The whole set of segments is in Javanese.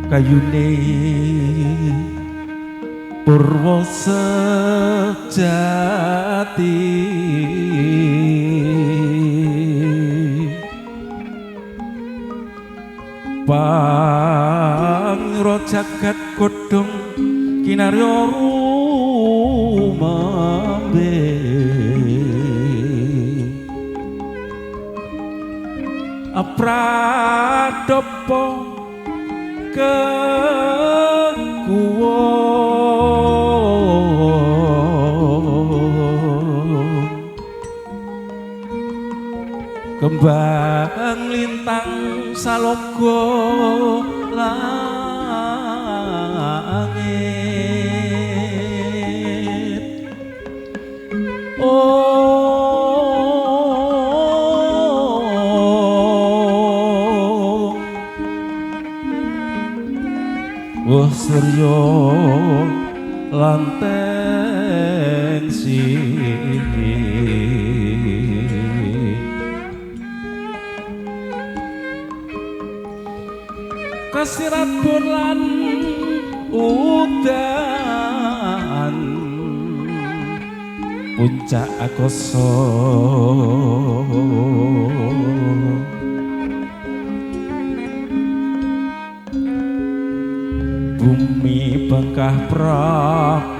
kayune purwa sejati pangra jagat godhong kinarya rumambe apradopo kekuwo kembang lintang salogo langit oh surya lanten sini kasirat bulan udan puncak akoso bumi bengkah pratiwi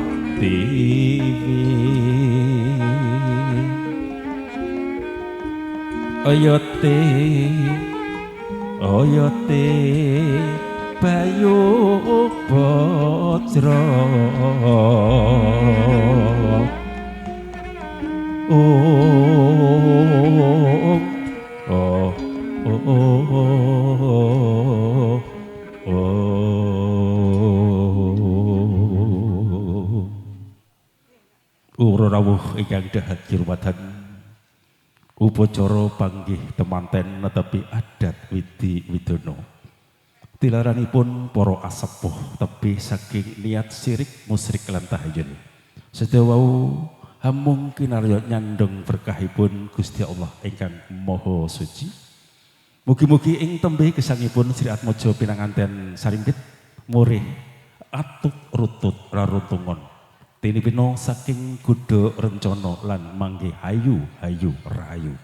oyote oyote bayu bojro rawuh ingkang dahat kirwatan upacara panggih temanten netepi adat widi widono tilaranipun para asepuh tepi saking niat sirik musrik lan tahayul sedaya wau hamung kinarya nyandeng berkahipun Gusti Allah ingkang maha suci mugi-mugi ing tembe gesangipun Sri Atmaja pinanganten sarimpit murih atut rutut raruntungon tinipino saking kuda rencana lan manggih hayu hayu rahayu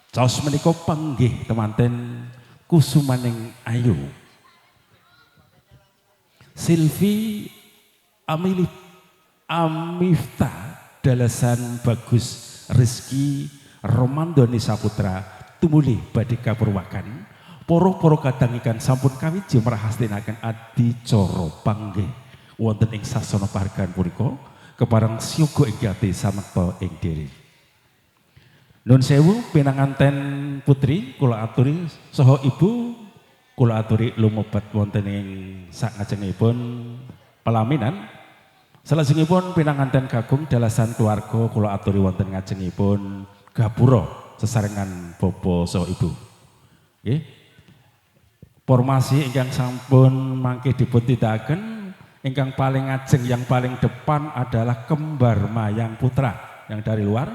caos menika panggih temanten kusumaning ayu Silvi Amifta dalasan bagus Rizki Romandoni Saputra tumuli badhe kapurwakan para kadangikan sampun kawiji marahastinaken adicara panggih wonten ing sasana pahargan punika kepareng syoga ing ati samekta ing dherek. Nuwun sewu pinanganten putri kula aturi saha ibu kula aturi lumebat wonten ing sakngajengipun pelaminan. Salajengipun pinanganten kakung dalasan keluarga kula aturi wonten ngajengipun gapura sesarengan bapa saha ibu. Nggih. Formasi ingkang sampun mangke dipun tindakaken ingkang paling ajeng yang paling depan adalah kembar mayang putra yang dari luar,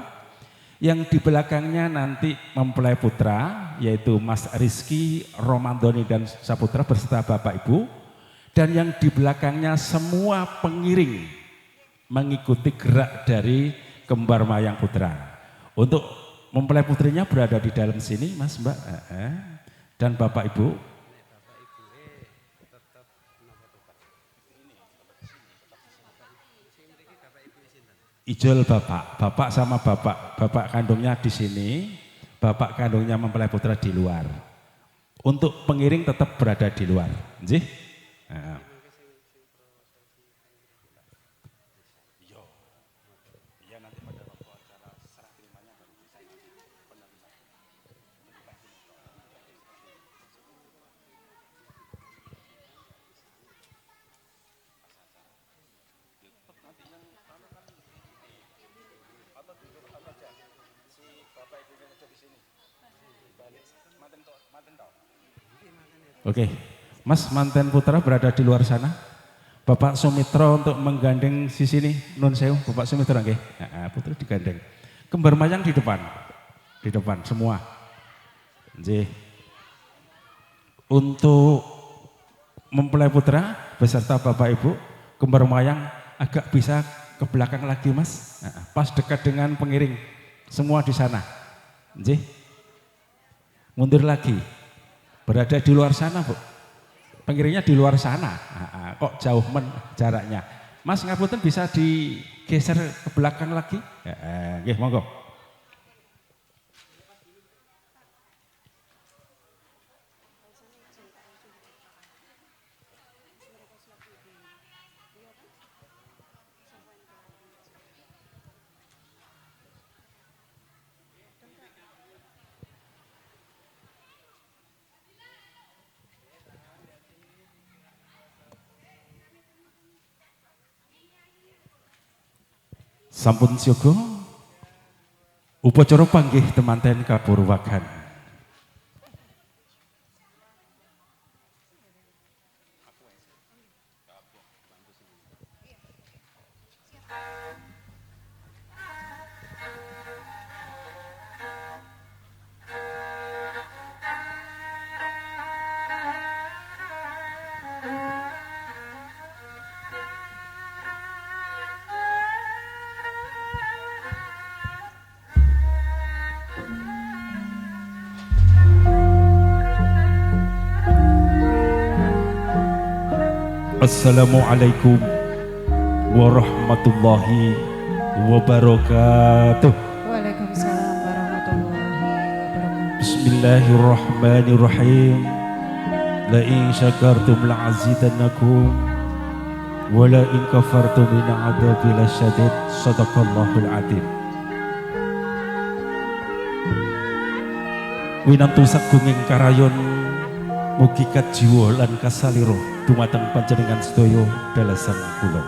yang di belakangnya nanti mempelai putra yaitu Mas Rizky Romandoni dan Saputra beserta Bapak Ibu, dan yang di belakangnya semua pengiring mengikuti gerak dari kembar mayang putra. Untuk mempelai putrinya berada di dalam sini Mas Mbak dan Bapak Ibu. Ijol bapak sama bapak kandungnya di sini, bapak kandungnya mempelai putra di luar. Untuk pengiring tetap berada di luar, nggih. Nah. Oke, Mas manten putra berada di luar sana. Bapak Sumitra untuk menggandeng si sini, nun sewu, Bapak Sumitra nggih. Nah, putri digandeng. Kembar mayang di depan semua. Nggih. Untuk mempelai putra beserta Bapak Ibu kembar mayang agak bisa ke belakang lagi Mas. Pas dekat dengan pengiring semua di sana. Nggih. Mundur lagi. Berada di luar sana, Bu. Pengiringnya di luar sana. Kok jauh jaraknya. Mas ngapunten bisa digeser ke belakang lagi? Nggih, monggo. Sampun siaga upacara panggih temanten kapurwakan. Assalamualaikum warahmatullahi wabarakatuh. Waalaikumsalam warahmatullahi wabarakatuh. Bismillahirrahmanirrahim. La in syakartum la'azidannakum wa la in kafartum min 'adzabi lasyadid. Shadaqallahul adzim. Winantu sagunging karayon mugi kajiwa lan kasalira dumateng panjenengan sedaya dalasan kula.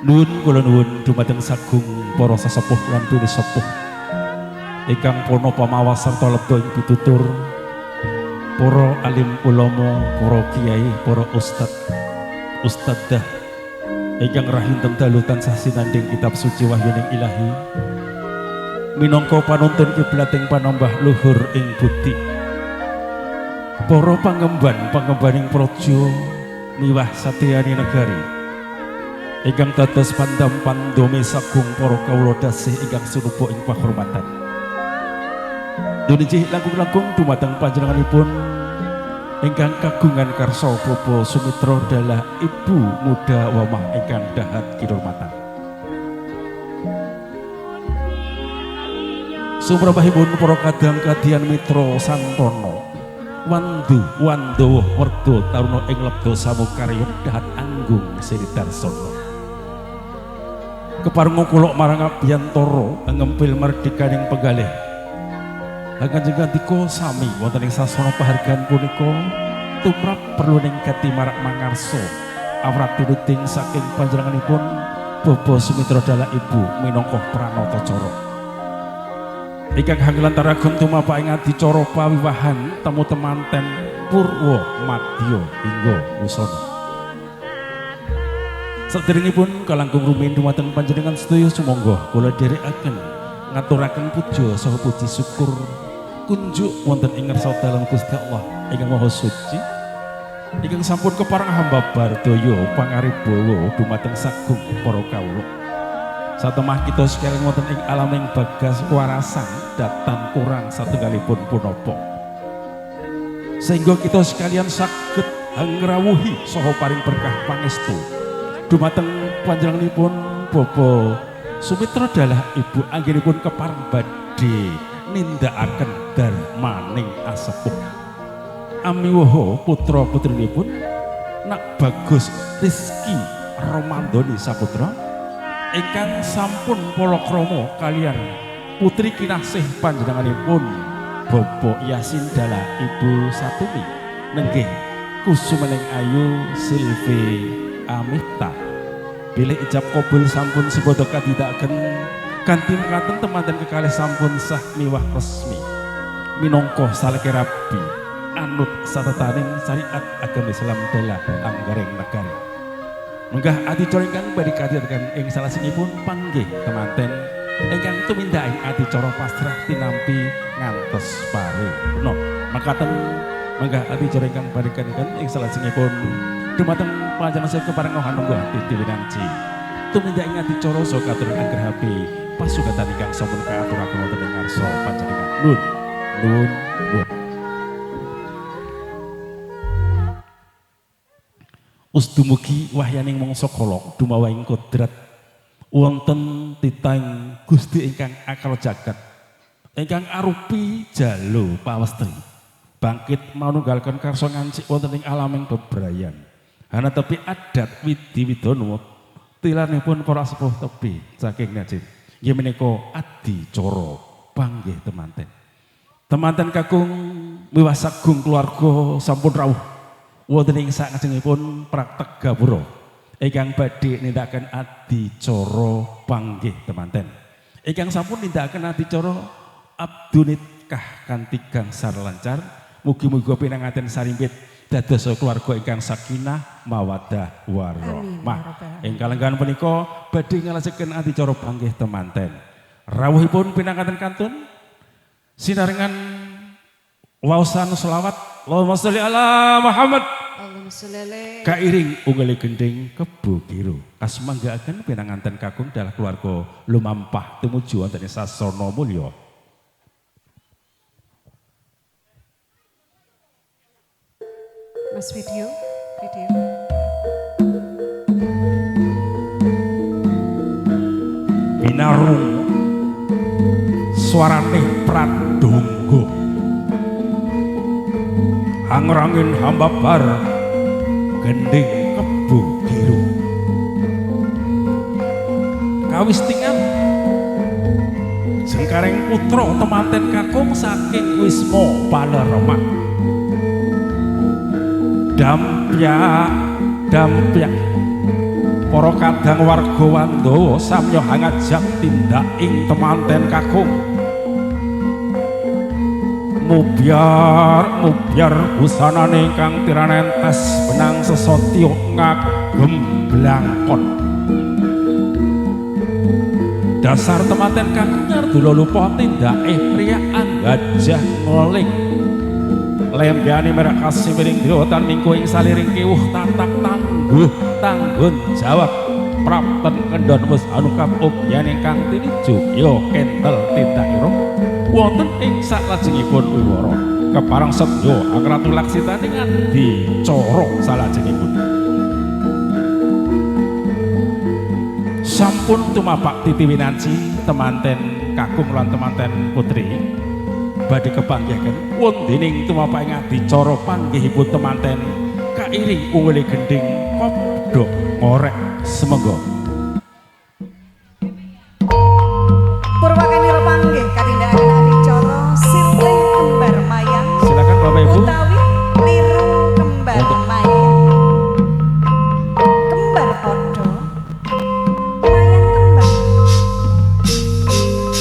Nuwun kula nuwun dumateng sagung para sesepuh lan tuli sepuh ingkang pono pamawas sarta lebda ing pitutur, para alim ulama, para kiai, para ustadzah ingkang rahinteng dalu tansah sinanding kitab suci wahyuning Ilahi minangka panuntun kiblating panambah luhur ing bukti. Para pangembaning praja miwah satyani negari ingkang dados pandampan dome sagung para kawula dasih ingkang sunupa ing pahormatan. Dunijih langkung-langkung dumateng panjenenganipun ingkang kagungan karsa Bapak Sumitra dalah Ibu Muda Wamah ingkang dahat kinurmatan. Sumrambahipun para kadang kadian mitra santono Wandawa werda taruna ing lebda samukarya dahat anggung siridarsana. Kepareng kula marang abiyantara ngempil mardikaning penggalih. Kanjeng Gandika sami wonten ing sasana pahargan punika tumrap perlu ning gati marak mangarsa awrat pinuting saking panjenenganipun Bapak Sumitra dalah Ibu minangka pranatacara. Ingkang hanglantaraken tumapa ing adicara pawiwahan temu temanten Purwa Madya hingga Wusana. Saderengipun kalangkung rumiyin dumateng panjenengan sedaya sumangga kula dherekaken ngaturaken puja saha puji syukur kunjuk wonten ing ngarsa dalem Gusti Allah ingkang Maha Suci ingkang sampun kepareng hamba bardaya pangaribawa dumateng sagung para kawula. Satemah kita sekalian wonten ing alam ing bagas warasan datan kurang satunggalipun punapa. Sehingga kita sekalian saged ngrawuhi saha paring berkah pangestu dumateng panjenenganipun Bapak Sumitra dalah Ibu anggenipun kepareng badhe nindakaken darmaning asepuh. Amiwaha putra putrinipun Nak Bagus Rizky Romandoni Saputra ingkang sampun palakrama kalian putri kinasih panjenenganipun Bapak Yasin dalah Ibu Satumi nenggih kusumening ayu Silvi Amita bilih ijab kabul sampun sibodo kadidakaken kanthi mekaten temanten kekalih sampun sah miwah resmi minangka saleke rabi anut satetaning syariat agama Islam dalah anggaring negari. Munggah adicara ingkang badhe kadhiraken ing salajengipun panggih temanten ingkang tumindak ing adicara pasrah tinampi ngantos paripurna. Makaten mangga adicara ingkang paringaken ing salajengipun dumateng panjenengan saya keparengahan monggo Titi Winanci. Tumindak ing adicara saha katuran anggrahapi pasugatan ingkang sampun kaaturaken wonten ing ngarsa panjenengan. Nuwun. Us dumugi wahyaning mangsa kala dumawaing kodrat wonten titang Gusti ingkang akal jagat ingkang arupi jalu pawestri bangkit manunggalken karsa ngancik wonten ing alaming bebrayan ana tepi adat widi widono tilanipun para sepuh tepi saking najib nggih menika adicara panggih temanten kakung miwas sagung keluarga sampun rawuh wonten ing sakajengipun praktek gapura ingkang badhe nindakaken adicara panggih temanten ingkang sampun nindakaken adicara abdunikah kanthi gangsar lancar mugi-mugi pinanganten sarimpit dados keluarga ingkang sakinah mawaddah warahmah ing kalenggahan punika badhe ngalajengaken adicara panggih temanten rawuhipun pinanganten kantun sinarengan waosan selawat Allahumma sholli ala Muhammad. Allahumma sholli alaihi. Kairing unggale gending kebo biru. Kasmanggaaken pinanganten kakung dalah keluarga lumampah tumuju wonten ing sasana mulya. Mas video. Binarung suarane pradonga. Angrangin hambabar gending kebo biru kawistingan jengkareng putra temanten kakung saking Wisma Palerma dampyak para kadang warga Wandawa samya hangajak tindak ing temanten kakung mubyar busanane kang tiranentes benang sesotya ngagem blangkon dasar temanten kakung nyardula lupa tindake priya anggajah ngoling lembyane merak kasih miring dirotan mingku ing saliring kiwuh tatak tanggun jawab prapten kendhon wis anukap ubyan ingkang tinuju ya kentel tindakira wonten ing salajengipun wiwara keparang sedya Ratu Laksitani adicara salajengipun sampun tumapak Titi Winanci temanten kakung lan temanten putri badhe kepanggihaken wondening tumapak ing adicara panggihipun temanten kairing unggule gending padha ngorek semengga Purwakanira panggih katindakaken adicara Sirling Kembar Mayang. Silakan Bapak Ibu. Utawi Liru Kembar Mayang. Kembar padha mayang kembar.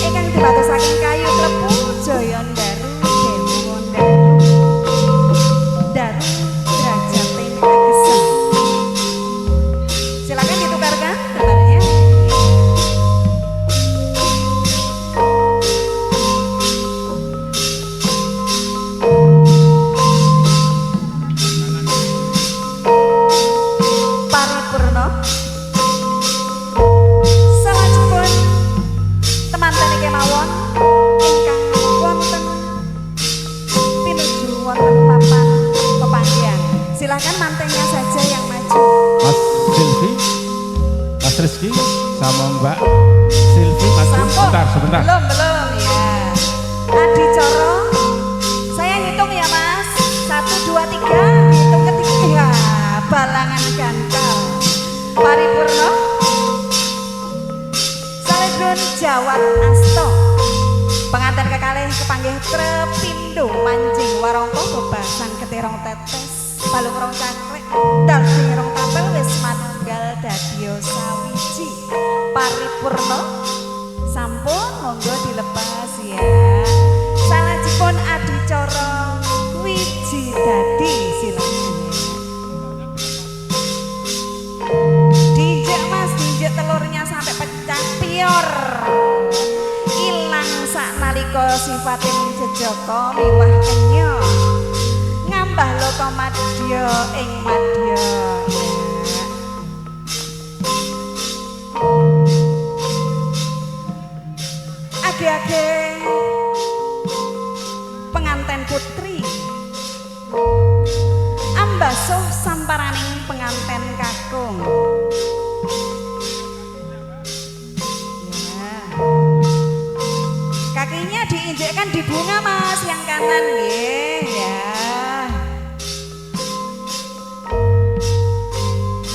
Ingkang dibatosaken kayu klepu Jaya Ndaru Dewa Ndaru. Ndaru derajate agesem. Silakan ditukarkan gambarnya. Paripurna salajengipun temanten kemawon ingkang wonten pinuju wonten papan pepanggihan. Silakan mantennya saja yang maju. Mas Silvi, Mas Rizky, sama Mbak Silvi, Mas Sampun. sebentar. Belum ya. Adicara saya hitung ya Mas. 1 2 3 hitung ketiga. Balangan gantal. Paripurna Salendron Jawat Asto pengantin kekalih kepanggih trepindo manjing warangka bebasan ketirong tetes balung rong cangkrek daging rong tampil wis manunggal dadya sawiji paripurna sampun monggo dilepas ya salajengipun adicara wiji dadi silakan dijek Mas dijek telurnya sampai pecah pior ilang sak nalika sifatin jejaka miwah kenyong Mbah Lokomadya ing Madya. Age-age penganten putri ambasuh samparaning penganten kakung. Ya. Kakinya diinjekkan di bunga Mas yang kanan nggih ya.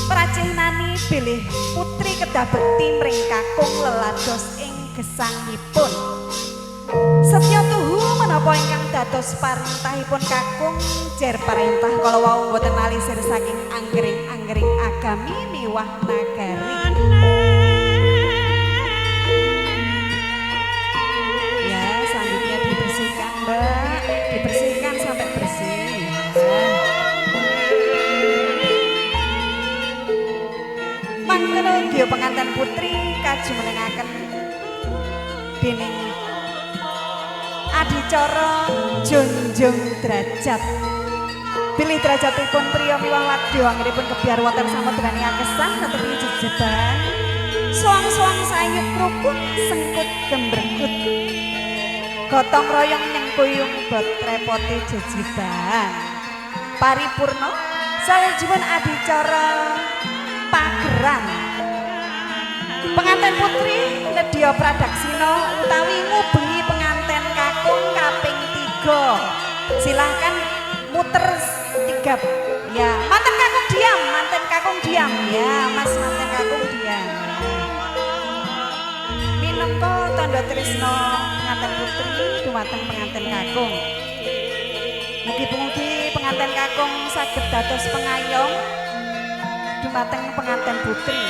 Pracinani bilih putri kedah bekti mring kakung lelados ing gesangipun. Setya tuhu menapa ingkang dados parentahipun kakung jer parentah kala wau boten alisir saking anggering-anggering agami miwah nagari. Ya, selanjutnya dibersihkan Mbak, dibersihkan sampai bersih. Mangkono nggih pengantin putri kajumenengaken dening adicara junjung derajat. Bilih derajatipun priya miwah wadya anggenipun kebiar wonten samudrani akesan netepi jejeban. Suang-suang sayup rukun sengkut gemberkut. Gotong royong nyengkuyung bot repoti jejeban. Paripurna salajengipun adicara pageran. Pengantin putri nedya pradaksina utawi ngubengi pengantin kakung kaping 3. Silahkan muter 3. Ya, manten kakung diam, manten kakung diam. Ya, Mas manten kakung diam. Minangka tanda tresna pengantin putri dumateng pengantin kakung. Mugi-mugi pengantin kakung saged dados pengayom dumateng pengantin putri.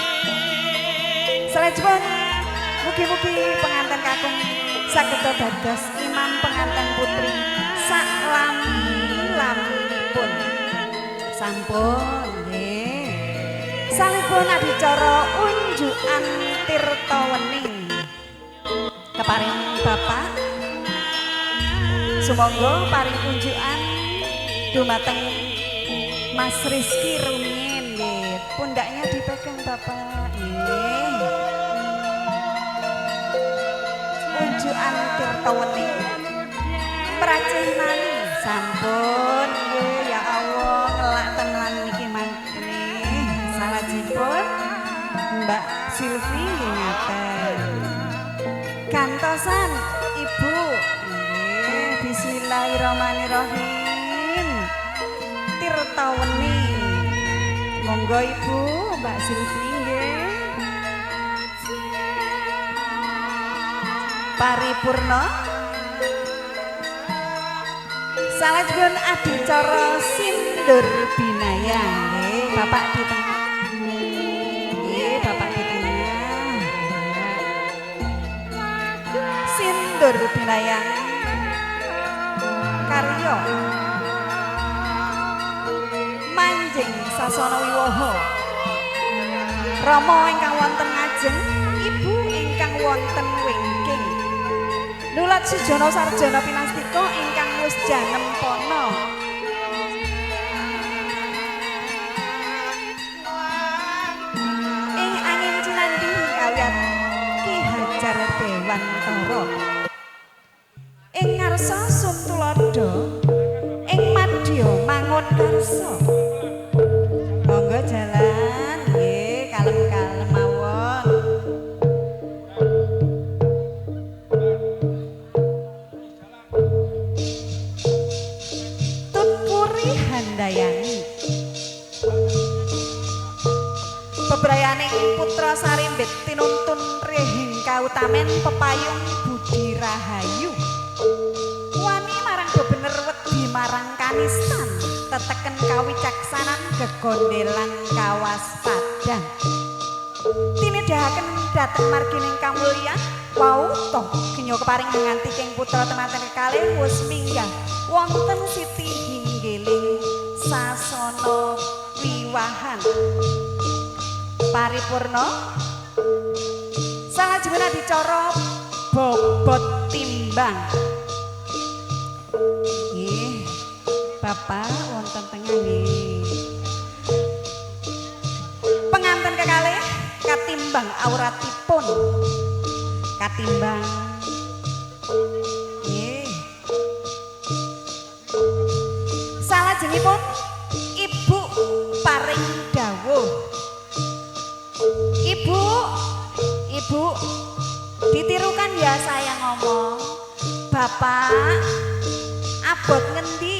Salajengipun mugi-mugi pengantin kakung saged dados imam pengantin putri saklami-laminipun. Sampun nggih. Salipun adicara unjukan tirta wening keparing Bapak sumangga paring unjukan dumateng Mas Rizky rumiyin nggih. Pundaknya dipegang Bapak nggih. Unjukan tirta wening pracinani sampun nggih ya Allah ngelak tenan niki mangkene. Salajengipun Mbak Silvi nggih ngaten. Gantosan Ibu nggih bismillahirrahmanirrahim. Tirta wening. Monggo Ibu Mbak Silvi nggih. Paripurna salajengipun adicara sindur binayang nggih Bapak di tengah nggih Bapak di tengah sindur binayang karya Manjing Sasana Wiwaha Rama ingkang wonten ngajeng Ibu ingkang wonten wingking Nulat Sujono Sarjana Pinastika ingkang wis janem pono. Ing angin cinandi kaliyan Ki Hajar Dewantara. Ing ngarsa Suntulodo, ing madya mangun karsa. Monggo jalan nggih kalem-kalem mawon. Handayani bebrayaning putra sarimbit tinuntun rehing kautamen pepayung budi rahayu wani marang bebener wedi marang kanistan teteken kawicaksanan gegondelan kawaspadan tinedahaken dhateng margining kamulyan wau toh kenya keparing nganti king putra temanten kekalih wis minggah wonten siti hinggiling sasana wiwahan paripurna salajengipun adicara bobot timbang nggih Bapak wonten tengah nggih. Penganten kekalih katimbang auratipun. Katimbang nggih. Salajengipun Ibu paring dawuh. Ibu ditirukan ya saya ngomong. Bapak abot ngendi